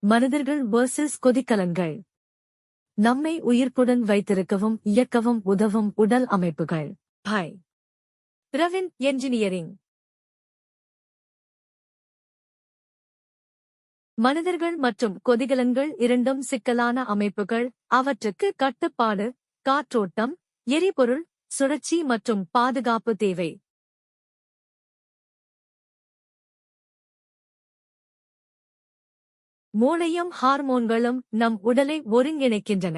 மனிதர்கள் வெர்சஸ் கொதிக்கலன்கள். நம்மை உயிர்ப்புடன் வைத்திருக்கவும் இயக்கவும் உதவும் உடல் அமைப்புகள். By Pravin engineering. மனிதர்கள் மற்றும் கொதிகலன்கள் இரண்டும் சிக்கலான அமைப்புகள். அவற்றுக்கு கட்டுப்பாடு, காற்றோட்டம், எரிபொருள், சுழற்சி மற்றும் பாதுகாப்பு தேவை. மூளையும் ஹார்மோன்களும் நம் உடலை ஒருங்கிணைக்கின்றன.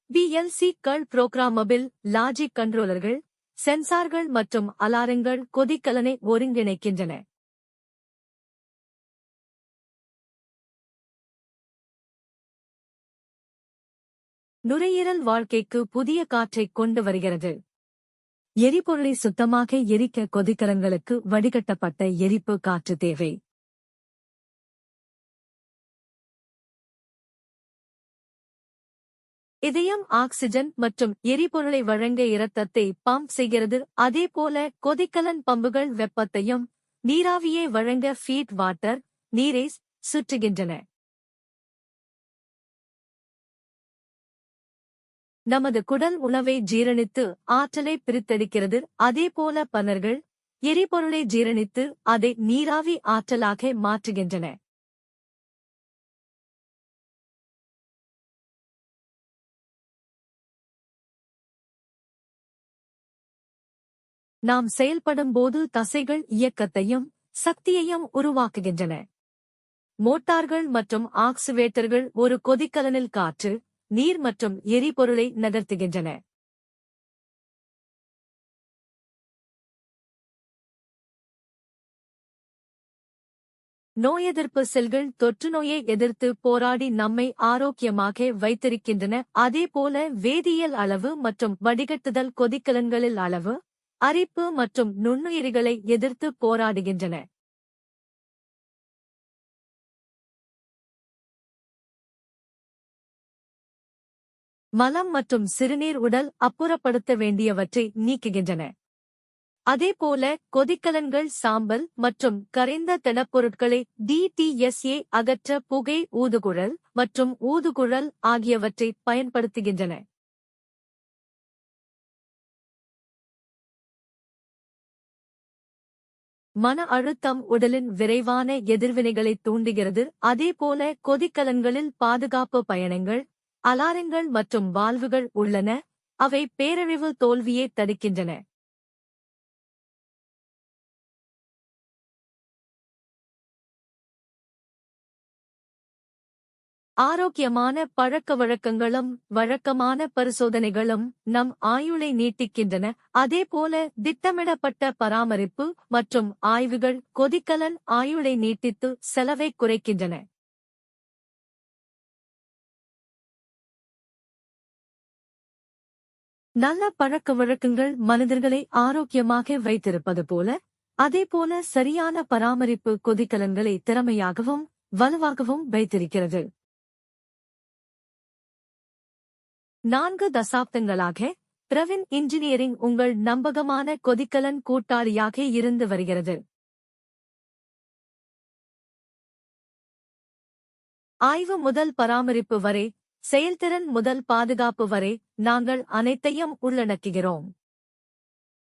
PLC-க்கள் புரோகிராமபிள் லாஜிக் கண்ட்ரோலர்கள், சென்சார்கள் மற்றும் அலாரங்கள் கொதிக்கலனை ஒருங்கிணைக்கின்றன. நுரையீரல் வாழ்க்கைக்கு புதிய காற்றைக் கொண்டு வருகிறது. எரிபொருளை சுத்தமாக எரிக்க கொதிக்கலன்களுக்கு வடிகட்டப்பட்ட எரிப்பு காற்று தேவை. இதயம் ஆக்சிஜன் மற்றும் எரிபொருளை வழங்க இரத்தத்தை பம்ப் செய்கிறது. அதேபோல கொதிக்கலன் பம்புகள் வெப்பத்தையும் நீராவியை வழங்க ஃபீட் வாட்டர் நீரை சுற்றுகின்றன. நமது குடல் உணவை ஜீரணித்து ஆற்றலை பிரித்தெடுக்கிறது. அதேபோல பன்னர்கள் எரிபொருளை ஜீரணித்து அதை நீராவி ஆற்றலாக மாற்றுகின்றன. நாம் செயல்படும்போது தசைகள் இயக்கத்தையும் சக்தியையும் உருவாக்குகின்றன. மோட்டார்கள் மற்றும் ஆக்சுவேட்டர்கள் ஒரு கொதிக்கலனில் காற்று, நீர் மற்றும் எரிபொருளை நகர்த்துகின்றன. நோயெதிர்ப்பு செல்கள் தொற்றுநோயை எதிர்த்து போராடி நம்மை ஆரோக்கியமாக வைத்திருக்கின்றன. அதேபோல வேதியியல் அளவு மற்றும் வடிகட்டுதல் கொதிக்கலன்களில் அளவு, அரிப்பு மற்றும் நுண்ணுயிரிகளை எதிர்த்து போராடுகின்றன. மலம் மற்றும் சிறுநீர் உடல் அப்புறப்படுத்த வேண்டியவற்றை நீக்குகின்றன. அதேபோல கொதிக்கலன்கள் சாம்பல் மற்றும் கரைந்த திடப்பொருட்களை DTSA அகற்ற புகை ஊதுகுழல் மற்றும் ஊதுகுழல் ஆகியவற்றை பயன்படுத்துகின்றன. மன அழுத்தம் உடலின் விரைவான எதிர்வினைகளை தூண்டுகிறது. அதேபோல கொதிக்கலன்களில் பாதுகாப்பு பயணங்கள், அலாரங்கள் மற்றும் வால்வுகள் உள்ளன. அவை பேரழிவு தோல்வியை தடுக்கின்றன. ஆரோக்கியமான பழக்கவழக்கங்களும் வழக்கமான பரிசோதனைகளும் நம் ஆயுளை நீட்டிக்கின்றன. அதேபோல திட்டமிடப்பட்ட பராமரிப்பு மற்றும் ஆய்வுகள் கொதிக்கலன் ஆயுளை நீட்டித்து செலவை குறைக்கின்றன. நல்ல பழக்கவழக்கங்கள் மனிதர்களை ஆரோக்கியமாக வைத்திருப்பது போல, அதேபோல சரியான பராமரிப்பு கொதிக்கலன்களை திறமையாகவும் வலுவாகவும் வைத்திருக்கிறது. 4 தசாப்தங்களாக பிரவின் இன்ஜினியரிங் உங்கள் நம்பகமான கொதிக்கலன் கூட்டாளியாக இருந்து வருகிறது. ஆய்வு முதல் பராமரிப்பு வரை, செயல்திறன் முதல் பாதுகாப்பு வரை, நாங்கள் அனைத்தையும் உள்ளடக்குகிறோம்.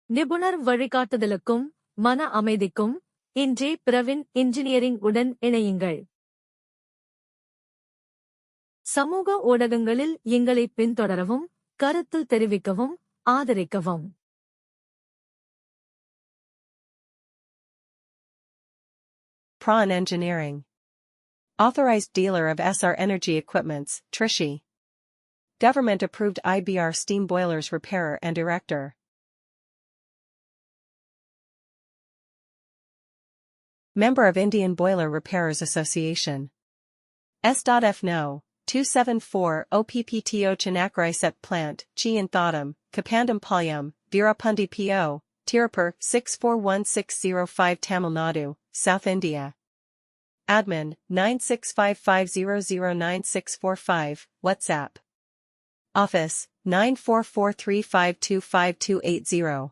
நிபுணர் வழிகாட்டுதலுக்கும் மன அமைதிக்கும் இன்றே பிரவின் இன்ஜினியரிங் உடன் இணையுங்கள். சமூக ஊடகங்களில் எங்களை பின்தொடரவும், கருத்து தெரிவிக்கவும், ஆதரிக்கவும். Prawn Engineering. Authorized dealer of SR Energy Equipments, Trichy. Government approved IBR steam boilers repairer and erector. Member of Indian Boiler Repairers Association. S.F. No. 274 OPPTO Chinakrai Set Plant, Chi and Thodam, Kapandam Palyam, Veerapundi P.O., Tirupur 641605 Tamil Nadu, South India. Admin 9655009645, WhatsApp. Office 9443525280.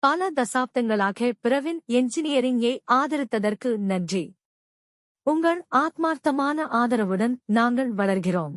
பல தசாப்தங்களாக பிரவின் என்ஜினியரிங்கை ஆதரித்ததற்கு நன்றி. உங்கள் ஆத்மார்த்தமான ஆதரவுடன் நாங்கள் வளர்கிறோம்.